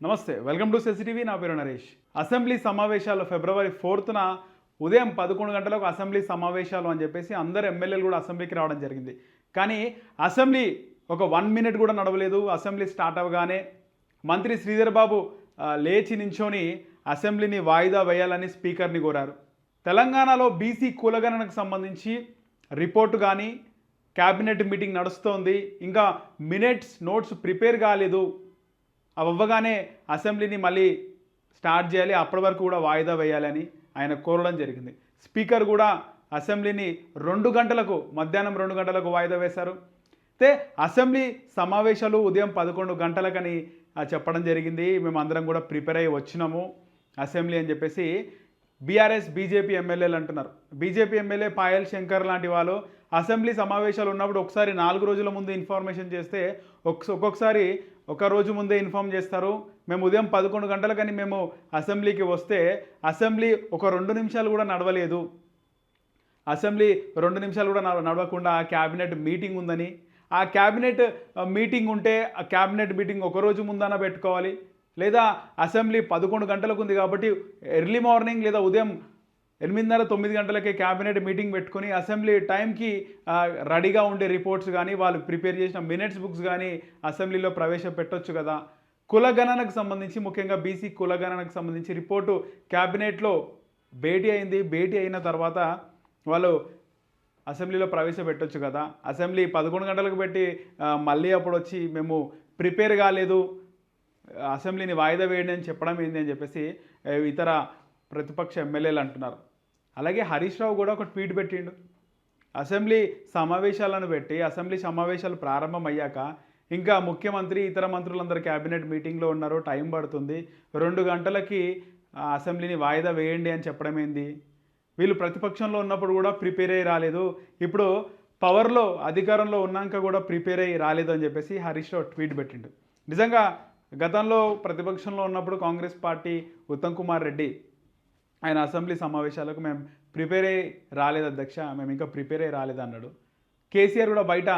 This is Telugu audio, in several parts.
నమస్తే, వెల్కమ్ టు సెసిటీవీ. నా పేరు నరేష్. అసెంబ్లీ సమావేశాలు ఫిబ్రవరి 4న ఉదయం 11 గంటలకు అసెంబ్లీ సమావేశాలు అని చెప్పేసి అందరు ఎమ్మెల్యేలు కూడా అసెంబ్లీకి రావడం జరిగింది. కానీ అసెంబ్లీ ఒక 1 మినిట్ కూడా నడవలేదు. అసెంబ్లీ స్టార్ట్ అవ్వగానే మంత్రి శ్రీధర్ బాబు లేచి నించొని అసెంబ్లీని వాయిదా వేయాలని స్పీకర్ని కోరారు. తెలంగాణలో బీసీ కులగణనకు సంబంధించి రిపోర్టు కానీ క్యాబినెట్ మీటింగ్ నడుస్తోంది, ఇంకా మినిట్స్ నోట్స్ ప్రిపేర్ కాలేదు, అవి అవ్వగానే అసెంబ్లీని మళ్ళీ స్టార్ట్ చేయాలి, అప్పటి వరకు కూడా వాయిదా వేయాలని ఆయన కోరడం జరిగింది. స్పీకర్ కూడా అసెంబ్లీని మధ్యాహ్నం 2 గంటలకు వాయిదా వేశారు. అయితే అసెంబ్లీ సమావేశాలు ఉదయం 11 గంటలకని చెప్పడం జరిగింది. మేము అందరం కూడా ప్రిపేర్ అయ్యి వచ్చినాము అసెంబ్లీ అని చెప్పేసి బీఆర్ఎస్ బీజేపీ ఎమ్మెల్యేలు అంటున్నారు. బీజేపీ ఎమ్మెల్యే పాయల్ శంకర్ లాంటి వాళ్ళు అసెంబ్లీ సమావేశాలు ఉన్నప్పుడు ఒకసారి 4 రోజుల ముందు ఇన్ఫర్మేషన్ చేస్తే ఒక్కొక్కసారి ఒక రోజు ముందే ఇన్ఫామ్ చేస్తారు. మేము ఉదయం 11 గంటలకని మేము అసెంబ్లీకి వస్తే అసెంబ్లీ ఒక 2 నిమిషాలు కూడా నడవలేదు. అసెంబ్లీ 2 నిమిషాలు కూడా నడవకుండా క్యాబినెట్ మీటింగ్ ఉందని, ఆ క్యాబినెట్ మీటింగ్ ఉంటే ఆ క్యాబినెట్ మీటింగ్ ఒక రోజు ముందన పెట్టుకోవాలి, లేదా అసెంబ్లీ 11 గంటలకు ఉంది కాబట్టి ఎర్లీ మార్నింగ్ లేదా ఉదయం 8:30-9 గంటలకే క్యాబినెట్ మీటింగ్ పెట్టుకొని అసెంబ్లీ టైంకి రెడీగా ఉండే రిపోర్ట్స్ కానీ వాళ్ళు ప్రిపేర్ చేసిన మినిట్స్ బుక్స్ కానీ అసెంబ్లీలో ప్రవేశపెట్టొచ్చు కదా. కులగణనకు సంబంధించి, ముఖ్యంగా బీసీ కులగణనకు సంబంధించి రిపోర్టు క్యాబినెట్లో భేటీ అయింది. భేటీ అయిన తర్వాత వాళ్ళు అసెంబ్లీలో ప్రవేశపెట్టొచ్చు కదా. అసెంబ్లీ 11 గంటలకు పెట్టి మళ్ళీ అప్పుడు వచ్చి మేము ప్రిపేర్ కాలేదు, అసెంబ్లీని వాయిదా వేయండి అని చెప్పడం ఏంది అని చెప్పేసి ఇతర ప్రతిపక్ష ఎమ్మెల్యేలు అంటున్నారు. అలాగే హరీష్ రావు కూడా ఒక ట్వీట్ పెట్టిండు. అసెంబ్లీ సమావేశాలను పెట్టి అసెంబ్లీ సమావేశాలు ప్రారంభం అయ్యాక ఇంకా ముఖ్యమంత్రి ఇతర మంత్రులందరూ క్యాబినెట్ మీటింగ్లో ఉన్నారు, టైం పడుతుంది, 2 గంటలకి అసెంబ్లీని వాయిదా వేయండి అని చెప్పడం ఏంది. వీళ్ళు ప్రతిపక్షంలో ఉన్నప్పుడు కూడా ప్రిపేర్ అయ్యి రాలేదు, ఇప్పుడు పవర్లో అధికారంలో ఉన్నాక కూడా ప్రిపేర్ అయ్యి రాలేదు అని చెప్పేసి హరీష్ రావు ట్వీట్ పెట్టిండు. నిజంగా గతంలో ప్రతిపక్షంలో ఉన్నప్పుడు కాంగ్రెస్ పార్టీ ఉత్తమ్ కుమార్ రెడ్డి ఆయన అసెంబ్లీ సమావేశాలకు మేము ప్రిపేర్ అయ్యి రాలేదు అధ్యక్ష, మేము ఇంకా ప్రిపేర్ అయ్యి రాలేదు అన్నాడు. కేసీఆర్ కూడా బయట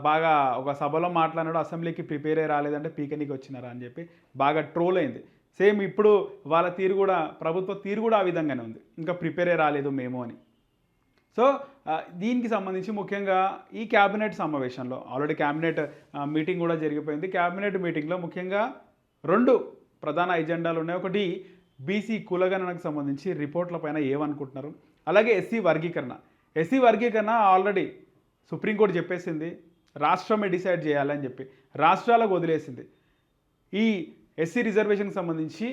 బాగా ఒక సభలో మాట్లాడాడు, అసెంబ్లీకి ప్రిపేర్ అయ్యి రాలేదంటే పీకనీకి వచ్చినారా అని చెప్పి బాగా ట్రోల్ అయింది. సేమ్ ఇప్పుడు వాళ్ళ తీరు కూడా, ప్రభుత్వ తీరు కూడా ఆ విధంగానే ఉంది, ఇంకా ప్రిపేర్ అయ్యి రాలేదు మేము అని. సో దీనికి సంబంధించి ముఖ్యంగా ఈ క్యాబినెట్ సమావేశంలో ఆల్రెడీ క్యాబినెట్ మీటింగ్ కూడా జరిగిపోయింది. క్యాబినెట్ మీటింగ్లో ముఖ్యంగా 2 ప్రధాన ఎజెండాలు ఉన్నాయి. ఒకటి బీసీ కులగణనకు సంబంధించి రిపోర్ట్ల పైన ఏమనుకుంటున్నారు, అలాగే ఎస్సీ వర్గీకరణ ఆల్రెడీ సుప్రీంకోర్టు చెప్పేసింది, రాష్ట్రమే డిసైడ్ చేయాలని చెప్పి రాష్ట్రాలకు వదిలేసింది. ఈ ఎస్సీ రిజర్వేషన్కి సంబంధించి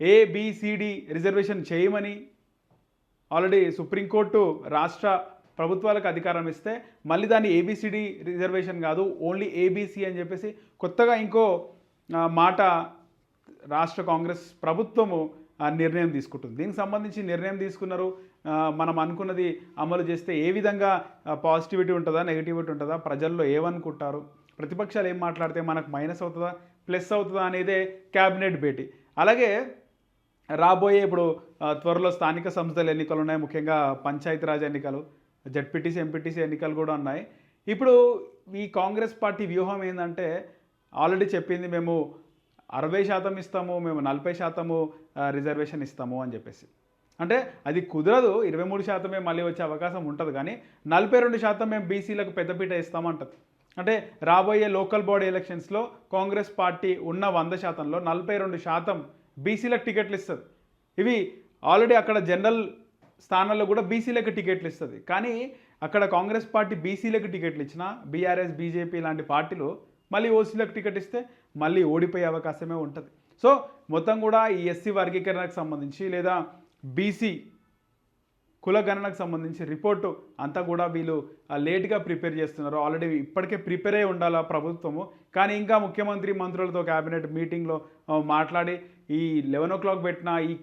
ఏబిసిడి రిజర్వేషన్ చేయమని ఆల్రెడీ సుప్రీంకోర్టు రాష్ట్ర ప్రభుత్వాలకు అధికారం ఇస్తే మళ్ళీ దాన్ని ఏబిసిడి రిజర్వేషన్ కాదు, ఓన్లీ ఏబీసీ అని చెప్పేసి కొత్తగా ఇంకో మాట రాష్ట్ర కాంగ్రెస్ ప్రభుత్వము నిర్ణయం తీసుకుంటుంది. దీనికి సంబంధించి నిర్ణయం తీసుకున్నారు. మనం అనుకున్నది అమలు చేస్తే ఏ విధంగా పాజిటివిటీ ఉంటుందా, నెగిటివిటీ ఉంటుందా, ప్రజల్లో ఏమనుకుంటారు, ప్రతిపక్షాలు ఏం మాట్లాడితే మనకు మైనస్ అవుతుందా ప్లస్ అవుతుందా అనేదే క్యాబినెట్ భేటీ. అలాగే రాబోయే ఇప్పుడు త్వరలో స్థానిక సంస్థల ఎన్నికలు ఉన్నాయి, ముఖ్యంగా పంచాయతీరాజ్ ఎన్నికలు, జడ్పీటీసీ ఎంపీటీసీ ఎన్నికలు కూడా ఉన్నాయి. ఇప్పుడు ఈ కాంగ్రెస్ పార్టీ వ్యూహం ఏంటంటే ఆల్రెడీ చెప్పింది, మేము 60% ఇస్తాము, మేము 40% రిజర్వేషన్ ఇస్తాము అని చెప్పేసి. అంటే అది కుదరదు, 23% మళ్ళీ వచ్చే అవకాశం ఉంటుంది, కానీ 42% మేము బీసీలకు పెద్దపీట ఇస్తామంటుంది. అంటే రాబోయే లోకల్ బాడీ ఎలక్షన్స్లో కాంగ్రెస్ పార్టీ ఉన్న 100%లో 42% బీసీలకు టికెట్లు ఇస్తుంది. ఇవి ఆల్రెడీ అక్కడ జనరల్ స్థానాల్లో కూడా బీసీలకు టికెట్లు ఇస్తుంది. కానీ అక్కడ కాంగ్రెస్ పార్టీ బీసీలకు టికెట్లు ఇచ్చినా బీఆర్ఎస్ బీజేపీ లాంటి పార్టీలు మళ్ళీ ఓసీలకు టికెట్ ఇస్తే మళ్ళీ ఓడిపోయే అవకాశమే ఉంటుంది. సో మొత్తం కూడా ఈ ఎస్సీ వర్గీకరణకు సంబంధించి లేదా బీసీ కులగణనకు సంబంధించి రిపోర్టు అంతా కూడా వీళ్ళు లేట్గా ప్రిపేర్ చేస్తున్నారు. ఆల్రెడీ ఇప్పటికే ప్రిపేర్ అయి ఉండాలి ప్రభుత్వము, కానీ ఇంకా ముఖ్యమంత్రి మంత్రులతో క్యాబినెట్ మీటింగ్లో మాట్లాడి ఈ 11 o'clock పెట్టిన ఈ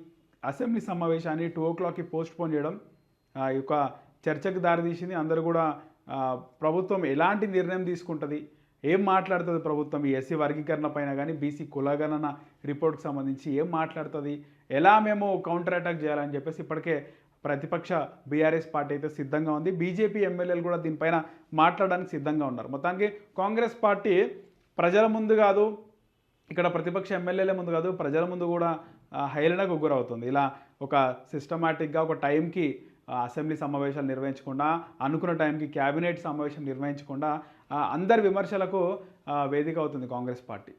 అసెంబ్లీ సమావేశాన్ని 2 o'clockకి పోస్ట్పోన్ చేయడం ఈ యొక్క చర్చకు దారితీసింది. అందరూ కూడా ప్రభుత్వం ఎలాంటి నిర్ణయం తీసుకుంటుంది, ఏం మాట్లాడుతుంది ప్రభుత్వం ఈ ఎస్సీ వర్గీకరణ పైన కానీ బీసీ కులగణన రిపోర్ట్కి సంబంధించి ఏం మాట్లాడుతుంది, ఎలా మేము కౌంటర్ అటాక్ చేయాలని చెప్పేసి ఇప్పటికే ప్రతిపక్ష బీఆర్ఎస్ పార్టీ అయితే సిద్ధంగా ఉంది. బీజేపీ ఎమ్మెల్యేలు కూడా దీనిపైన మాట్లాడడానికి సిద్ధంగా ఉన్నారు. మొత్తానికి కాంగ్రెస్ పార్టీ ప్రజల ముందు కాదు, ఇక్కడ ప్రతిపక్ష ఎమ్మెల్యేల ముందు కాదు ప్రజల ముందు కూడా హేళనకు గురవుతుంది. ఇలా ఒక సిస్టమాటిక్గా ఒక టైంకి అసెంబ్లీ సమావేశాలు నిర్వహించకుండా, అనుకున్న టైంకి క్యాబినెట్ సమావేశం నిర్వహించకుండా అందరి విమర్శలకు వేదిక అవుతుంది కాంగ్రెస్ పార్టీ.